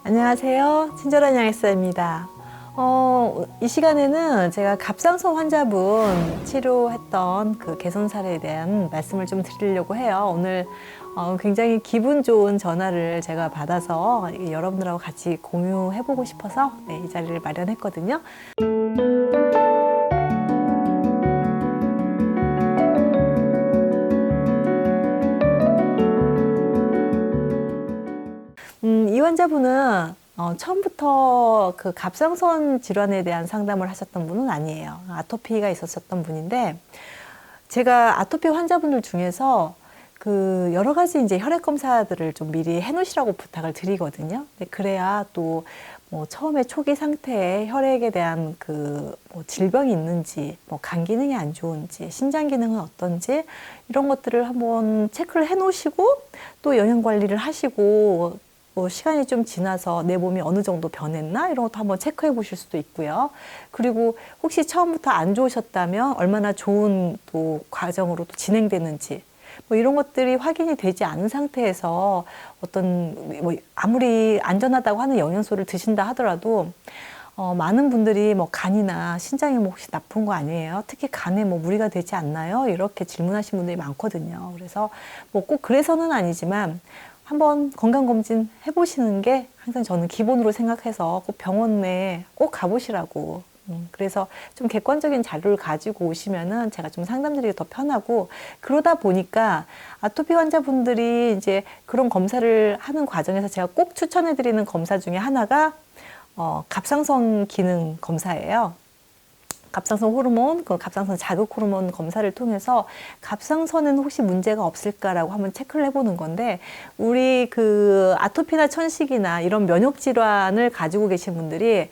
안녕하세요. 친절한 양의사입니다. 이 시간에는 제가 갑상선 환자분 치료했던 그 개선 사례에 대한 말씀을 좀 드리려고 해요. 오늘 굉장히 기분 좋은 전화를 제가 받아서 여러분들하고 같이 공유해보고 싶어서 이 자리를 마련했거든요. 이 환자분은 처음부터 그 갑상선 질환에 대한 상담을 하셨던 분은 아니에요. 아토피가 있었던 분인데, 제가 아토피 환자분들 중에서 그 여러 가지 이제 혈액 검사들을 좀 미리 해놓으시라고 부탁을 드리거든요. 그래야 또 뭐 처음에 초기 상태에 혈액에 대한 그 뭐 질병이 있는지, 뭐 간 기능이 안 좋은지, 신장 기능은 어떤지 이런 것들을 한번 체크를 해놓으시고 또 영양 관리를 하시고 뭐 시간이 좀 지나서 내 몸이 어느 정도 변했나 이런 것도 한번 체크해 보실 수도 있고요. 그리고 혹시 처음부터 안 좋으셨다면 얼마나 좋은 또 과정으로 또 진행되는지 뭐 이런 것들이 확인이 되지 않은 상태에서 어떤 뭐 아무리 안전하다고 하는 영양소를 드신다 하더라도 많은 분들이 뭐 간이나 신장이 뭐 혹시 나쁜 거 아니에요? 특히 간에 뭐 무리가 되지 않나요? 이렇게 질문하시는 분들이 많거든요. 그래서 뭐 꼭 그래서는 아니지만 한번 건강검진 해보시는 게 항상 저는 기본으로 생각해서 꼭 병원에 꼭 가보시라고. 그래서 좀 객관적인 자료를 가지고 오시면은 제가 좀 상담드리기 더 편하고, 그러다 보니까 아토피 환자분들이 이제 그런 검사를 하는 과정에서 제가 꼭 추천해드리는 검사 중에 하나가 갑상선 기능 검사예요. 갑상선 호르몬, 그 갑상선 자극 호르몬 검사를 통해서 갑상선에는 혹시 문제가 없을까라고 한번 체크를 해보는 건데, 우리 그 아토피나 천식이나 이런 면역 질환을 가지고 계신 분들이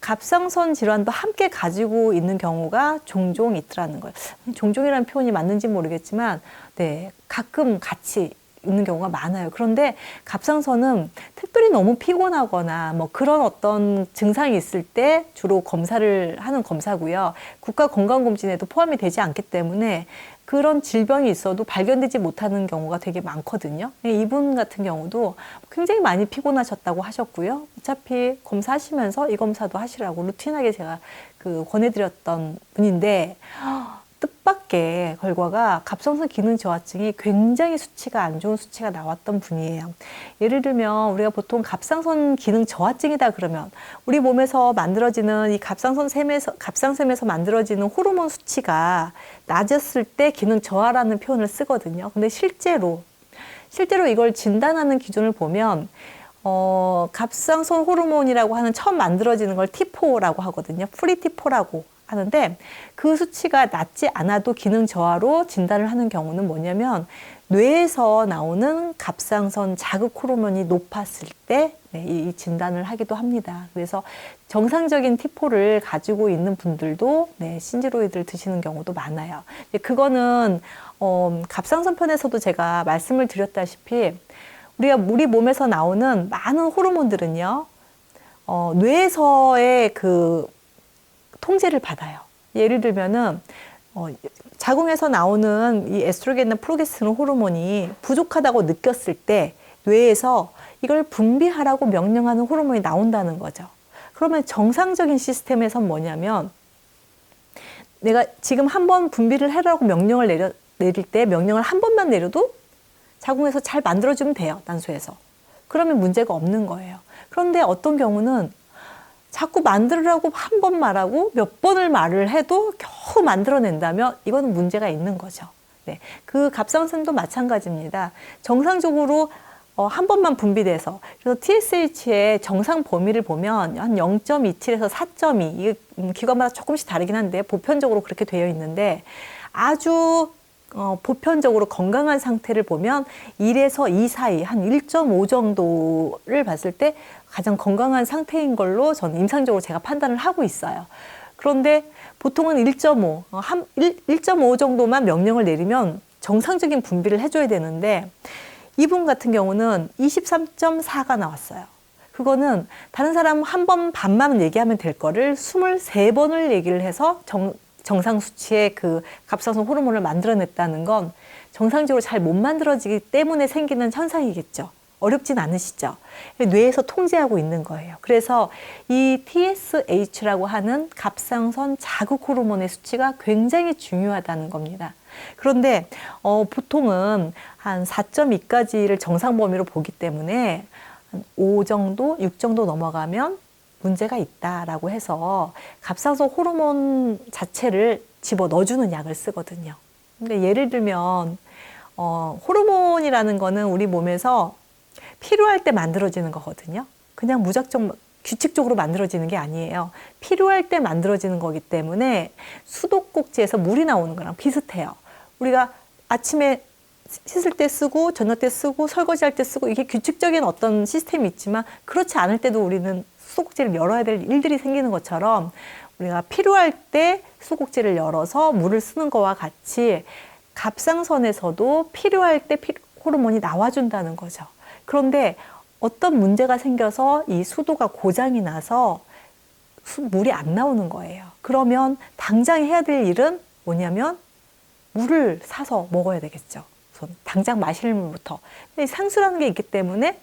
갑상선 질환도 함께 가지고 있는 경우가 종종 있더라는 거예요. 종종이라는 표현이 맞는지 모르겠지만, 네, 가끔 같이 있는 경우가 많아요. 그런데 갑상선은 특별히 너무 피곤하거나 뭐 그런 어떤 증상이 있을 때 주로 검사를 하는 검사고요. 국가건강검진에도 포함이 되지 않기 때문에 그런 질병이 있어도 발견되지 못하는 경우가 되게 많거든요. 이분 같은 경우도 굉장히 많이 피곤하셨다고 하셨고요. 어차피 검사하시면서 이 검사도 하시라고 루틴하게 제가 그 권해드렸던 분인데, 뜻밖의 결과가 갑상선 기능 저하증이 굉장히 수치가 안 좋은 수치가 나왔던 분이에요. 예를 들면 우리가 보통 갑상선 기능 저하증이다 그러면 우리 몸에서 만들어지는 이 갑상샘에서 만들어지는 호르몬 수치가 낮았을 때 기능 저하라는 표현을 쓰거든요. 근데 실제로 이걸 진단하는 기준을 보면 갑상선 호르몬이라고 하는 처음 만들어지는 걸 T4라고 하거든요. 프리T4라고 하는데, 그 수치가 낮지 않아도 기능 저하로 진단을 하는 경우는 뭐냐면 뇌에서 나오는 갑상선 자극 호르몬이 높았을 때 이 진단을 하기도 합니다. 그래서 정상적인 T4를 가지고 있는 분들도 신지로이드를 드시는 경우도 많아요. 그거는 갑상선 편에서도 제가 말씀을 드렸다시피 우리 몸에서 나오는 많은 호르몬들은요, 뇌에서의 그 통제를 받아요. 예를 들면은 자궁에서 나오는 이 에스트로겐이나 프로게스테론 호르몬이 부족하다고 느꼈을 때 뇌에서 이걸 분비하라고 명령하는 호르몬이 나온다는 거죠. 그러면 정상적인 시스템에선 뭐냐면, 내가 지금 한번 분비를 하라고 명령을 내릴 때 명령을 한 번만 내려도 자궁에서 잘 만들어주면 돼요, 난소에서. 그러면 문제가 없는 거예요. 그런데 어떤 경우는 자꾸 만들으라고 한 번 말하고 몇 번을 말을 해도 겨우 만들어낸다면 이거는 문제가 있는 거죠. 네, 그 갑상선도 마찬가지입니다. 정상적으로 한 번만 분비돼서, 그래서 TSH의 정상 범위를 보면 한 0.27에서 4.2, 이게 기관마다 조금씩 다르긴 한데 보편적으로 그렇게 되어 있는데, 아주 보편적으로 건강한 상태를 보면 1에서 2 사이, 한 1.5 정도를 봤을 때 가장 건강한 상태인 걸로 저는 임상적으로 제가 판단을 하고 있어요. 그런데 보통은 1.5, 1.5 정도만 명령을 내리면 정상적인 분비를 해줘야 되는데, 이분 같은 경우는 23.4가 나왔어요. 그거는 다른 사람 한 번 반만 얘기하면 될 거를 23번을 얘기를 해서 정상 수치의 그 갑상선 호르몬을 만들어냈다는 건 정상적으로 잘 못 만들어지기 때문에 생기는 현상이겠죠. 어렵진 않으시죠? 뇌에서 통제하고 있는 거예요. 그래서 이 TSH라고 하는 갑상선 자극 호르몬의 수치가 굉장히 중요하다는 겁니다. 그런데 보통은 한 4.2까지를 정상 범위로 보기 때문에 한 5 정도, 6 정도 넘어가면 문제가 있다라고 해서 갑상선 호르몬 자체를 집어 넣어주는 약을 쓰거든요. 근데 예를 들면 호르몬이라는 거는 우리 몸에서 필요할 때 만들어지는 거거든요. 그냥 무작정 규칙적으로 만들어지는 게 아니에요. 필요할 때 만들어지는 거기 때문에 수도꼭지에서 물이 나오는 거랑 비슷해요. 우리가 아침에 씻을 때 쓰고 저녁 때 쓰고 설거지할 때 쓰고 이게 규칙적인 어떤 시스템이 있지만 그렇지 않을 때도 우리는 수도꼭지를 열어야 될 일들이 생기는 것처럼 우리가 필요할 때 수도꼭지를 열어서 물을 쓰는 거와 같이 갑상선에서도 필요할 때 호르몬이 나와준다는 거죠. 그런데 어떤 문제가 생겨서 이 수도가 고장이 나서 물이 안 나오는 거예요. 그러면 당장 해야 될 일은 뭐냐면 물을 사서 먹어야 되겠죠. 당장 마실 물부터. 생수라는 게 있기 때문에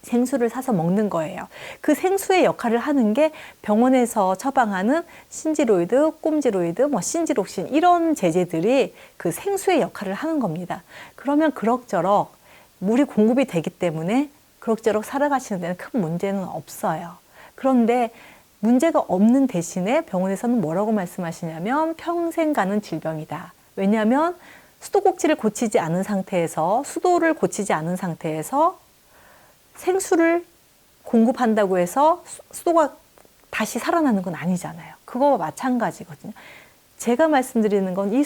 생수를 사서 먹는 거예요. 그 생수의 역할을 하는 게 병원에서 처방하는 신지로이드, 꼼지로이드, 신지록신 이런 제제들이 그 생수의 역할을 하는 겁니다. 그러면 그럭저럭 물이 공급이 되기 때문에 그럭저럭 살아가시는 데는 큰 문제는 없어요. 그런데 문제가 없는 대신에 병원에서는 뭐라고 말씀하시냐면 평생 가는 질병이다. 왜냐하면 수도꼭지를 고치지 않은 상태에서 수도를 고치지 않은 상태에서 생수를 공급한다고 해서 수도가 다시 살아나는 건 아니잖아요. 그거와 마찬가지거든요. 제가 말씀드리는 건 이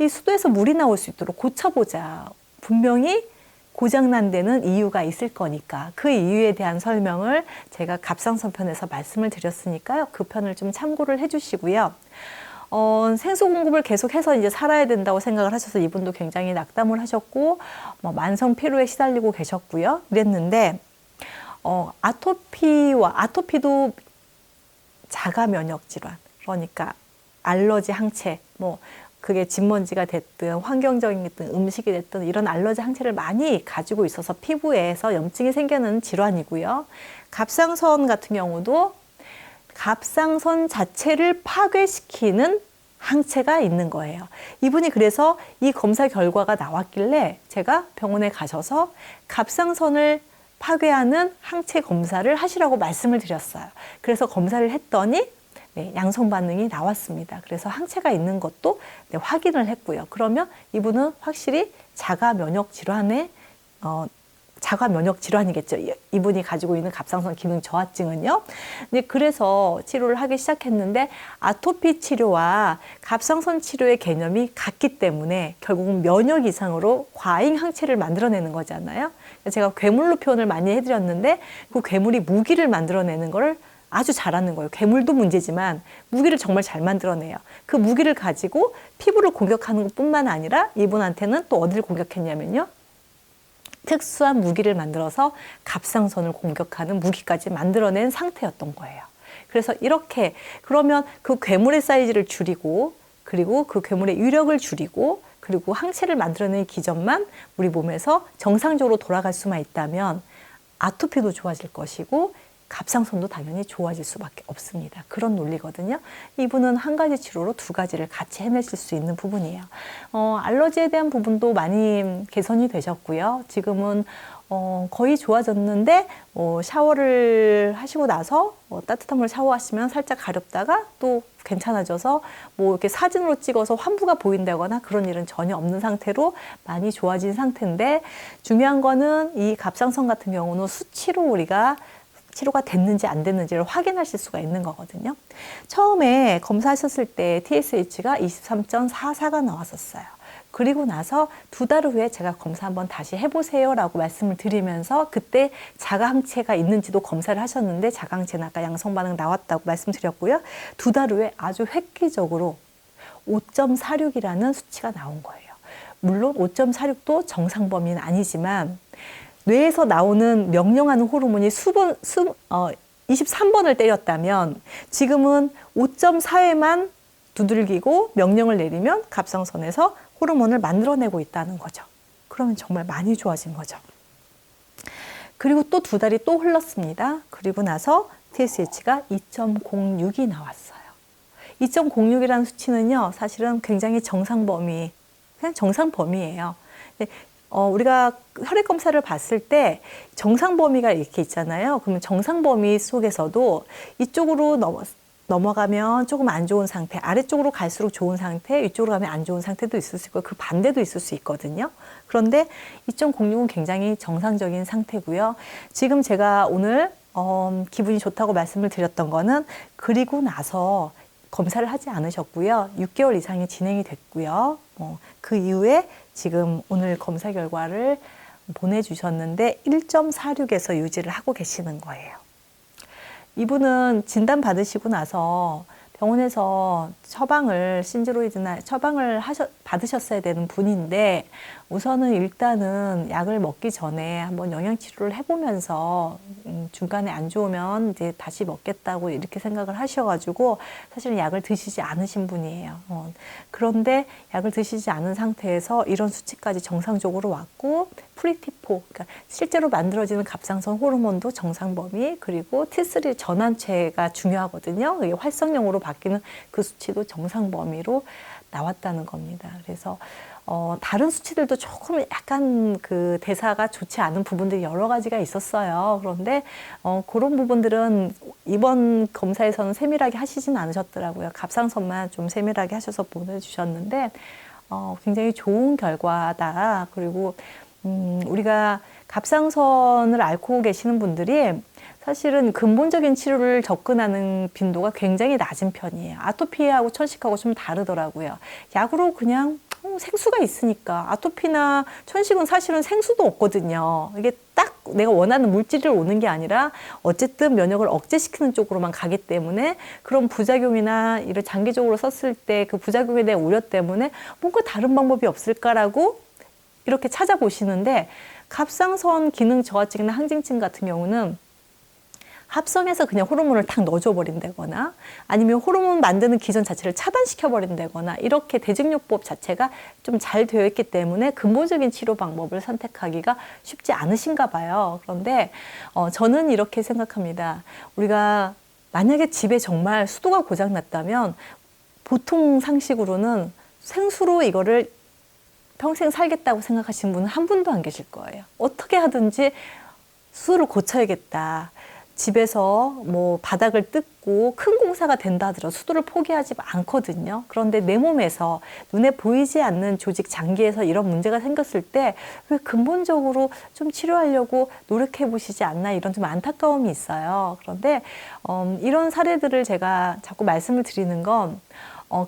수도에서 물이 나올 수 있도록 고쳐보자. 분명히 고장난 데는 이유가 있을 거니까 그 이유에 대한 설명을 제가 갑상선 편에서 말씀을 드렸으니까요. 그 편을 좀 참고를 해주시고요. 생수 공급을 계속해서 이제 살아야 된다고 생각을 하셔서 이분도 굉장히 낙담을 하셨고 만성 피로에 시달리고 계셨고요. 그랬는데 아토피도 자가 면역 질환, 그러니까 알러지 항체, 그게 진먼지가 됐든 환경적인 음식이 됐든 이런 알러지 항체를 많이 가지고 있어서 피부에서 염증이 생기는 질환이고요. 갑상선 같은 경우도 갑상선 자체를 파괴시키는 항체가 있는 거예요. 이분이 그래서 이 검사 결과가 나왔길래 제가 병원에 가셔서 갑상선을 파괴하는 항체 검사를 하시라고 말씀을 드렸어요. 그래서 검사를 했더니 양성 반응이 나왔습니다. 그래서 항체가 있는 것도 확인을 했고요. 그러면 이분은 확실히 자가 면역 질환이겠죠. 이분이 가지고 있는 갑상선 기능 저하증은요. 그래서 치료를 하기 시작했는데 아토피 치료와 갑상선 치료의 개념이 같기 때문에 결국은 면역 이상으로 과잉 항체를 만들어내는 거잖아요. 제가 괴물로 표현을 많이 해드렸는데 그 괴물이 무기를 만들어내는 거를 아주 잘하는 거예요. 괴물도 문제지만 무기를 정말 잘 만들어내요. 그 무기를 가지고 피부를 공격하는 것뿐만 아니라 이분한테는 또 어디를 공격했냐면요. 특수한 무기를 만들어서 갑상선을 공격하는 무기까지 만들어낸 상태였던 거예요. 그래서 이렇게 그러면 그 괴물의 사이즈를 줄이고 그리고 그 괴물의 위력을 줄이고 그리고 항체를 만들어내는 기전만 우리 몸에서 정상적으로 돌아갈 수만 있다면 아토피도 좋아질 것이고 갑상선도 당연히 좋아질 수밖에 없습니다. 그런 논리거든요. 이분은 한 가지 치료로 두 가지를 같이 해내실 수 있는 부분이에요. 알러지에 대한 부분도 많이 개선이 되셨고요. 지금은 거의 좋아졌는데 샤워를 하시고 나서 따뜻한 물 샤워하시면 살짝 가렵다가 또 괜찮아져서 이렇게 사진으로 찍어서 환부가 보인다거나 그런 일은 전혀 없는 상태로 많이 좋아진 상태인데 중요한 거는 이 갑상선 같은 경우는 수치로 우리가 치료가 됐는지 안 됐는지를 확인하실 수가 있는 거거든요. 처음에 검사하셨을 때 TSH가 23.44가 나왔었어요. 그리고 나서 2달 후에 제가 검사 한번 다시 해보세요 라고 말씀을 드리면서 그때 자가항체가 있는지도 검사를 하셨는데 자가항체는 아까 양성반응 나왔다고 말씀드렸고요. 2달 후에 아주 획기적으로 5.46이라는 수치가 나온 거예요. 물론 5.46도 정상 범위는 아니지만 뇌에서 나오는 명령하는 호르몬이 23번을 때렸다면 지금은 5.4회만 두들기고 명령을 내리면 갑상선에서 호르몬을 만들어내고 있다는 거죠. 그러면 정말 많이 좋아진 거죠. 그리고 또 2달이 또 흘렀습니다. 그리고 나서 TSH가 2.06이 나왔어요. 2.06이라는 수치는요, 사실은 굉장히 그냥 정상 범위예요. 우리가 혈액 검사를 봤을 때 정상 범위가 이렇게 있잖아요. 그러면 정상 범위 속에서도 이쪽으로 넘어가면 조금 안 좋은 상태, 아래쪽으로 갈수록 좋은 상태, 위쪽으로 가면 안 좋은 상태도 있을 수 있고 그 반대도 있을 수 있거든요. 그런데 2.06은 굉장히 정상적인 상태고요. 지금 제가 오늘 기분이 좋다고 말씀을 드렸던 거는 그리고 나서 검사를 하지 않으셨고요. 6개월 이상이 진행이 됐고요. 그 이후에 지금 오늘 검사 결과를 보내주셨는데 1.46에서 유지를 하고 계시는 거예요. 이분은 진단 받으시고 나서 병원에서 신지로이드나 처방을 받으셨어야 되는 분인데 우선은 일단은 약을 먹기 전에 한번 영양치료를 해보면서 중간에 안 좋으면 이제 다시 먹겠다고 이렇게 생각을 하셔가지고 사실은 약을 드시지 않으신 분이에요. 그런데 약을 드시지 않은 상태에서 이런 수치까지 정상적으로 왔고 프리티포, 그러니까 실제로 만들어지는 갑상선 호르몬도 정상 범위, 그리고 T3 전환체가 중요하거든요. 이게 활성형으로 바뀌는 그 수치도 정상 범위로 나왔다는 겁니다. 그래서 다른 수치들도 조금 약간 그 대사가 좋지 않은 부분들이 여러 가지가 있었어요. 그런데 그런 부분들은 이번 검사에서는 세밀하게 하시진 않으셨더라고요. 갑상선만 좀 세밀하게 하셔서 보내주셨는데 굉장히 좋은 결과다. 그리고 우리가 갑상선을 앓고 계시는 분들이 사실은 근본적인 치료를 접근하는 빈도가 굉장히 낮은 편이에요. 아토피하고 천식하고 좀 다르더라고요. 약으로 그냥 생수가 있으니까. 아토피나 천식은 사실은 생수도 없거든요. 이게 딱 내가 원하는 물질이 오는 게 아니라 어쨌든 면역을 억제시키는 쪽으로만 가기 때문에 그런 부작용이나 이를 장기적으로 썼을 때 그 부작용에 대한 우려 때문에 뭔가 다른 방법이 없을까라고 이렇게 찾아보시는데 갑상선 기능 저하증이나 항진증 같은 경우는 합성해서 그냥 호르몬을 탁 넣어줘 버린다거나 아니면 호르몬 만드는 기전 자체를 차단시켜 버린다거나 이렇게 대증요법 자체가 좀 잘 되어 있기 때문에 근본적인 치료 방법을 선택하기가 쉽지 않으신가 봐요. 그런데 저는 이렇게 생각합니다. 우리가 만약에 집에 정말 수도가 고장 났다면 보통 상식으로는 생수로 이거를 평생 살겠다고 생각하시는 분은 한 분도 안 계실 거예요. 어떻게 하든지 수도를 고쳐야겠다. 집에서 뭐 바닥을 뜯고 큰 공사가 된다 하더라도 수도를 포기하지 않거든요. 그런데 내 몸에서 눈에 보이지 않는 조직 장기에서 이런 문제가 생겼을 때 왜 근본적으로 좀 치료하려고 노력해 보시지 않나 이런 좀 안타까움이 있어요. 그런데 이런 사례들을 제가 자꾸 말씀을 드리는 건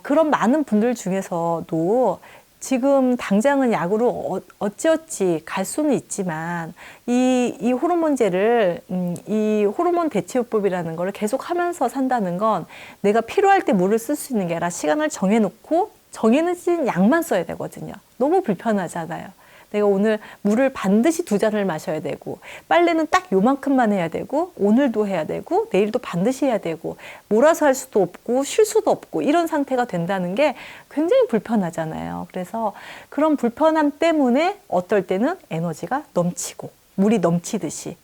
그런 많은 분들 중에서도 지금 당장은 약으로 어찌어찌 갈 수는 있지만 이 호르몬제를 이 호르몬 대체요법이라는 걸 계속 하면서 산다는 건 내가 필요할 때 물을 쓸 수 있는 게 아니라 시간을 정해놓고 정해진 약만 써야 되거든요. 너무 불편하잖아요. 내가 오늘 물을 반드시 2잔을 마셔야 되고 빨래는 딱 요만큼만 해야 되고 오늘도 해야 되고 내일도 반드시 해야 되고 몰아서 할 수도 없고 쉴 수도 없고 이런 상태가 된다는 게 굉장히 불편하잖아요. 그래서 그런 불편함 때문에 어떨 때는 에너지가 넘치고 물이 넘치듯이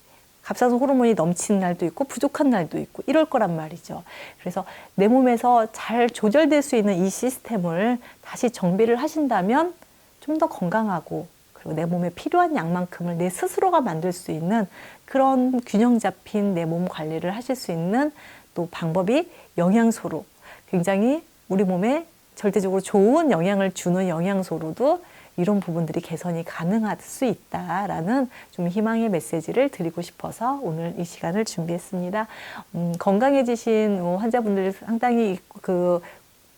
갑상선 호르몬이 넘치는 날도 있고 부족한 날도 있고 이럴 거란 말이죠. 그래서 내 몸에서 잘 조절될 수 있는 이 시스템을 다시 정비를 하신다면 좀 더 건강하고 내 몸에 필요한 양만큼을 내 스스로가 만들 수 있는 그런 균형 잡힌 내 몸 관리를 하실 수 있는 또 방법이 영양소로 굉장히 우리 몸에 절대적으로 좋은 영향을 주는 영양소로도 이런 부분들이 개선이 가능할 수 있다라는 좀 희망의 메시지를 드리고 싶어서 오늘 이 시간을 준비했습니다. 건강해지신 환자분들 상당히 그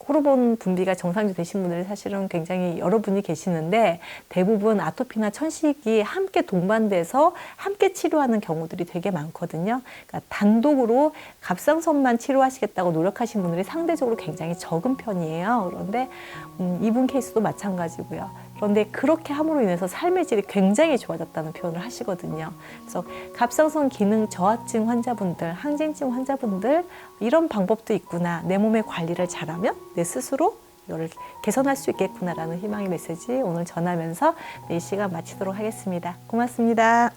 호르몬 분비가 정상이 되신 분들이 사실은 굉장히 여러 분이 계시는데 대부분 아토피나 천식이 함께 동반돼서 함께 치료하는 경우들이 되게 많거든요. 그러니까 단독으로 갑상선만 치료하시겠다고 노력하신 분들이 상대적으로 굉장히 적은 편이에요. 그런데 이분 케이스도 마찬가지고요. 그런데 그렇게 함으로 인해서 삶의 질이 굉장히 좋아졌다는 표현을 하시거든요. 그래서 갑상선 기능 저하증 환자분들, 항진증 환자분들 이런 방법도 있구나. 내 몸의 관리를 잘하면 내 스스로 이걸 개선할 수 있겠구나라는 희망의 메시지 오늘 전하면서 이 시간 마치도록 하겠습니다. 고맙습니다.